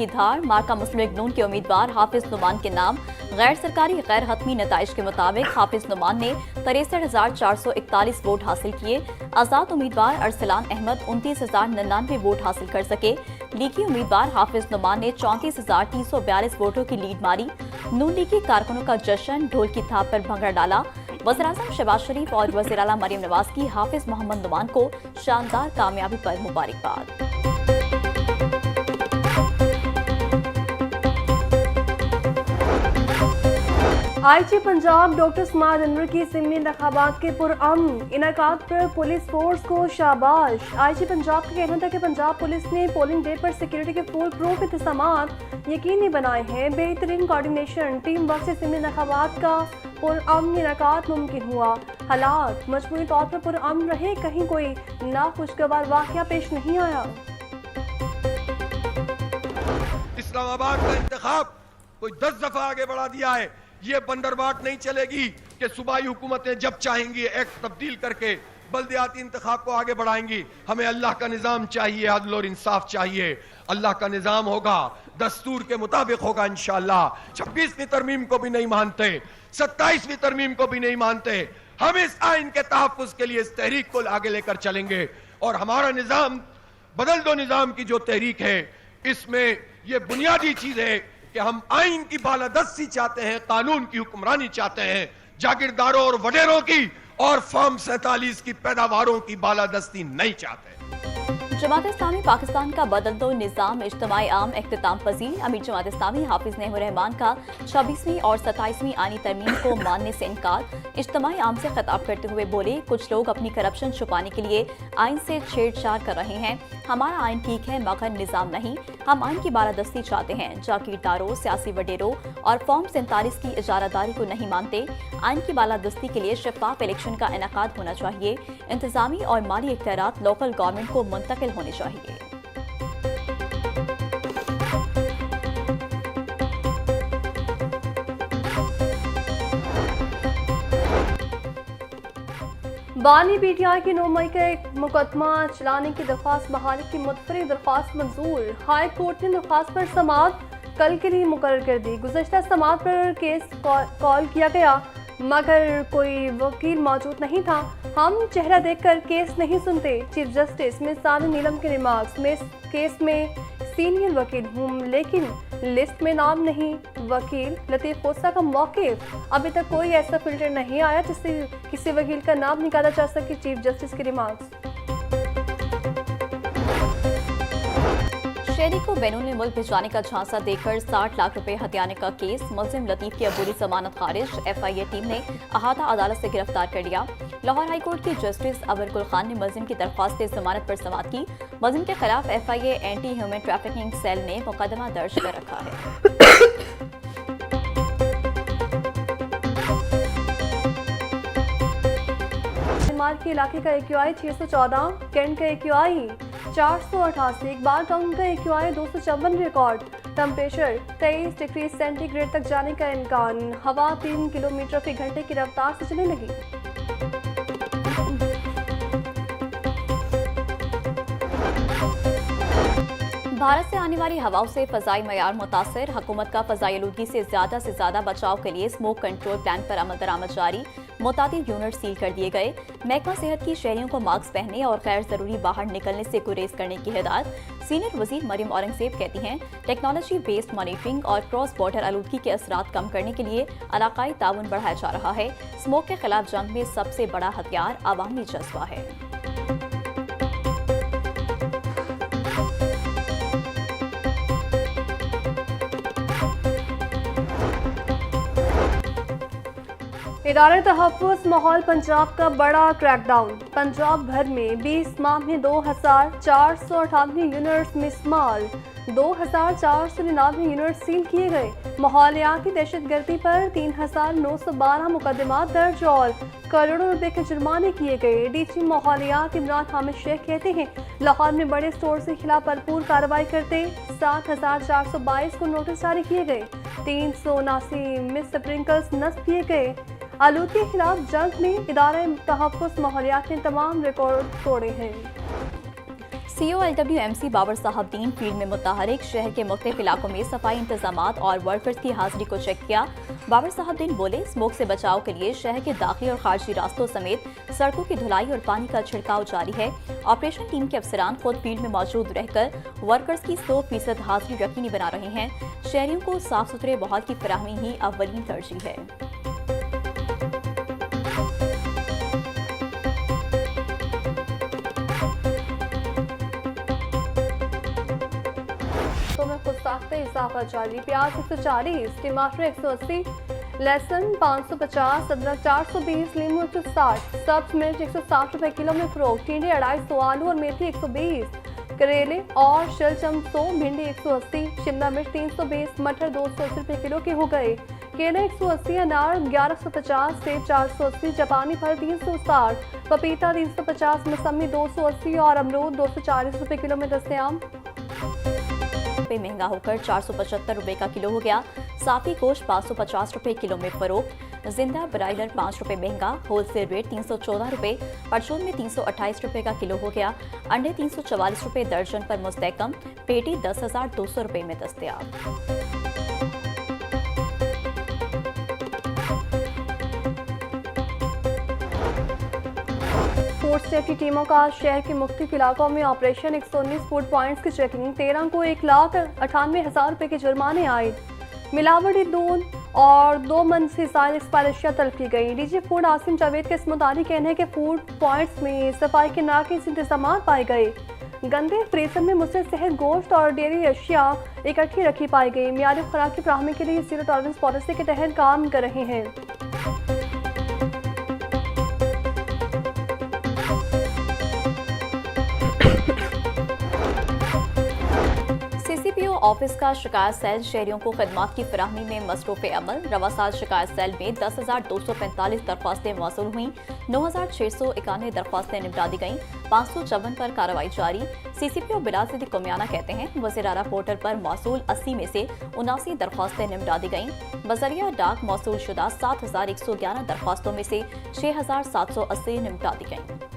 की धार। मार्का मुस्लिम लीग नून के उम्मीदवार हाफिज नुमान के नाम। गैर सरकारी गैर हतमी नताइज के मुताबिक हाफिज नुमान ने 63,441 वोट हासिल किए। आजाद उम्मीदवार अरसलान अहमद 29,099 वोट हासिल कर सके। लीगी उम्मीदवार हाफिज नुमान ने 34,342 वोटों की लीड मारी। नून लीगी कारकुनों का जश्न, ढोल की थाप पर भंगड़ा डाला। वज़ीर-ए-आज़म शहबाज शरीफ और वज़ीर आला मरियम नवाज की हाफिज मोहम्मद नुमान को शानदार कामयाबी पर मुबारकबाद। आईजी पंजाब डॉक्टर समाद अनवर की ज़िमनी इंतखाबात के पुरअमन इनेकाद पर पुलिस फोर्स को शाबाश। आईजी पंजाब का कहना था कि पंजाब पुलिस ने पोलिंग डे पर सिक्योरिटी के फुल प्रूफ इंतजामात यकीनी बनाए हैं। बेहतरीन कोऑर्डिनेशन टीम वर्क से ज़िमनी इंतखाबात का पुरअमन इनेकाद मुमकिन हुआ। हालात मजमूई तौर पर पुरअमन रहे, कहीं कोई नाखुशगवार वाक़या पेश नहीं आया। इस्लामाबाद का इंतखाब कोई 10 दफा आगे बढ़ा दिया है। ये बंदरबाट नहीं चलेगी कि सूबाई हुकूमतें जब चाहेंगी एक्ट तब्दील करके बल्दियाती इंतखाब को आगे बढ़ाएंगी। हमें अल्लाह का निज़ाम चाहिए, अदल और इंसाफ चाहिए। अल्लाह का निज़ाम होगा, दस्तूर के मुताबिक होगा इंशाअल्लाह। 26वीं तरमीम को भी नहीं मानते, 27वीं तरमीम को भी नहीं मानते। हम इस आइन के तहफ़्फ़ुज़ के लिए इस तहरीक को आगे लेकर चलेंगे और हमारा निज़ाम बदल दो निज़ाम की जो तहरीक है, इसमें यह बुनियादी चीज़ है कि हम आइन की बालादस्ती चाहते हैं, कानून की हुक्मरानी चाहते हैं, जागीरदारों और वडेरों की और फॉर्म 47 की पैदावारों की बालादस्ती नहीं चाहते। जमात इस्लामी पाकिस्तान का बदलतो निज़ाम इज्तिमाई आम इख्तिताम पजीर। अमीर जमात इस्लामी हाफिज नेहमुर रहमान का 26वीं और 27वीं आईनी तरमीम को मानने से इनकार। इज्तिमाई आम से खिताब करते हुए बोले, कुछ लोग अपनी करप्शन छुपाने के लिए आइन से छेड़छाड़ कर रहे हैं। हमारा आइन ठीक है मगर निज़ाम नहीं। हम आइन की बालादस्ती चाहते हैं। जागीरदारों, सियासी वडेरों और फॉर्म 47 की इजारादारी को नहीं मानते। आइन की बालादस्ती के लिए शफाफ इलेक्शन का इनेकाद होना चाहिए। इंतजामी और माली इख्तियारात लोकल गवर्नमेंट को मुंतकिल होने चाहिए। बानी पीटीआई की 9 मई का एक मुकदमा चलाने की दरख्वास्त बहाली की मुतफरी दरख्वास्त मंजूर। हाई कोर्ट ने दरख्वास्त पर समाअत कल के लिए मुकर्रर कर दी। गुज़श्ता समाअत पर केस कॉल किया गया मगर कोई वकील मौजूद नहीं था। हम चेहरा देखकर केस नहीं सुनते। चीफ जस्टिस मिसाल नीलम के रिमार्क्स में केस में सीनियर वकील हूँ लेकिन लिस्ट में नाम नहीं। वकील लतीफ़ खोसा का मौक़िफ़, अभी तक कोई ऐसा फिल्टर नहीं आया जिससे किसी वकील का नाम निकाला जा सके। चीफ जस्टिस के रिमार्क्स। शहरी को बैरून मुल्क भिजवाने का झांसा देकर 60 लाख रुपए हथियाने का केस। मुल्जिम लतीफ की अबूरी जमानत खारिज। FIA टीम ने अहाता अदालत से गिरफ्तार कर लिया। लाहौर हाई कोर्ट की जस्टिस अबरकुल खान ने मुल्जिम की दरख्वास्त जमानत पर समाअत की। मुल्जिम के खिलाफ FIA anti human trafficking cell ने मुकदमा दर्ज कर रखा है। के इलाके का AQI 614, कैंट का AQI 488, इकबाल टाउन का AQI 254 record. Temperature 23 degree centigrade तक जाने का इम्कान। हवा 3 किलोमीटर फी घंटे की रफ्तार से चलने लगी। भारत से आने वाली हवाओं से फजाई मयार मुतासर। हुकूमत का फजाई आलूदगी से ज्यादा बचाव के लिए स्मोक कंट्रोल प्लान पर अमल दरामद जारी। मुतादिद यूनिट सील कर दिए गए। महकमा सेहत की शहरियों को मास्क पहनने और गैर जरूरी बाहर निकलने से गुरेज करने की हिदायत। सीनियर वजीर मरियम औरंगजेब कहती हैं, टेक्नोलॉजी बेस्ड मॉनिटरिंग और क्रॉस बॉर्डर आलूदगी के असरात कम करने के लिए इलाकाई ताउन बढ़ाया जा रहा है। स्मोक के खिलाफ जंग में सबसे बड़ा हथियार अवामी जज्बा है। इदारे तहफ़्फ़ुज़ माहौल पंजाब का बड़ा क्रैकडाउन। पंजाब भर में 20 माह में 2,498 यूनिट्स मिसमार, 2,499 यूनिट सील किए गए। माहौलियाती दहशतगर्दी पर 3,912 मुकदमात दर्ज और करोड़ों रुपए के जुर्माने किए गए। DG माहौलियात इमरान हामिद शेख कहते हैं, लाहौर में बड़े स्टोर के खिलाफ भरपूर कार्रवाई करते 7,422 को नोटिस जारी किए गए। 379 मिस स्प्रिंकल्स नस्ब किए गए। आलूदगी के खिलाफ जंग में इदारे तहफ़्फ़ुज़ माहौलियात ने तमाम रिकॉर्ड तोड़े हैं। COLWMC बाबर साहबदीन फील्ड में मुतहरिक शहर के मुख्तलिफ इलाकों में सफाई इंतजामात और वर्कर्स की हाजिरी को चेक किया। बाबर साहबदीन बोले, स्मोक से बचाव के लिए शहर के दाखिली और खारजी रास्तों समेत सड़कों की धुलाई और पानी का छिड़काव जारी है। ऑपरेशन टीम के अफसरान खुद फील्ड में मौजूद रहकर वर्कर्स की 100% हाजिरी यकीनी बना रहे हैं। शहरियों को साफ सुथरे माहौल की फराहमी ही अव्वलीन तरजीह है। तो में खुद साख्ते इजाफा जारी। प्याज 140, टमाटर 180, लहसुन 550, अदरक 420, नींबू 160, सब्ज मिर्च 160 रुपए किलो में फरोख्त। टिंडे 250, आलू और मेथी 120, करेले और शलजम 100, भिंडी 180, शिमला मिर्च 320, मटर 280 रुपए किलो के हो गए। केले 180, अनार 1150, सेब 480, जापानी फल 360, पपीता 350, मौसमी 280 और अमरूद 240 रुपए किलो में दस्तयाब। महंगा होकर 475 रुपए का किलो हो गया। साफी गोश्त 550 रुपए किलो में फरोख्त। जिंदा ब्रायलर 5 रुपए महंगा, होलसेल रेट 314 रुपए। परचून में 328 रुपए का किलो हो गया। अंडे 344 रुपए दर्जन पर मुस्तहकम। पेटी 10,200 रुपए में दस्तयाब। फूड सेफ्टी टीमों का शहर के मुख्तलिफ इलाकों में ऑपरेशन। 119 फूड पॉइंट्स की चेकिंग। 13 को 1,98,000 रुपए के जुर्माने आए। मिलावटी दूध और 2 मन से ज़ायद एक्सपायर अशिया तलब की गई। डीजी फूड आसिम जावेद के इस मुताबिक कहने हैं कि फूड पॉइंट्स में सफाई के नाक़िस इंतजाम पाए गए। गंदे फ्रीजर में मुसर सेहत गोश्त और डेयरी अशिया इकट्ठी रखी पाई गई। मियारी खुराक की फराहमी के लिए जीरो टॉलरेंस पॉलिसी के तहत काम कर रहे हैं। CCPO ऑफिस का शिकायत सेल शहरियों को खदमात की फराहमी में मसरूफ़ अमल। रवा साल शिकायत सेल में 10,245 दरख्वास्तें मौसूल हुई। 9,691 दरख्वास्तें निपटा दी गईं। 554 पर कार्रवाई जारी। CCPO बिलाल सिद्दीक कोमियाना कहते हैं, वज़ीरारा पोर्टल पर मौसूल 80 में से 79 दरख्वास्तें निपटा दी गईं। बजरिया डाक मौसूल शुदा 7,111 दरख्वास्तों में से 6,780 निपटा दी गईं।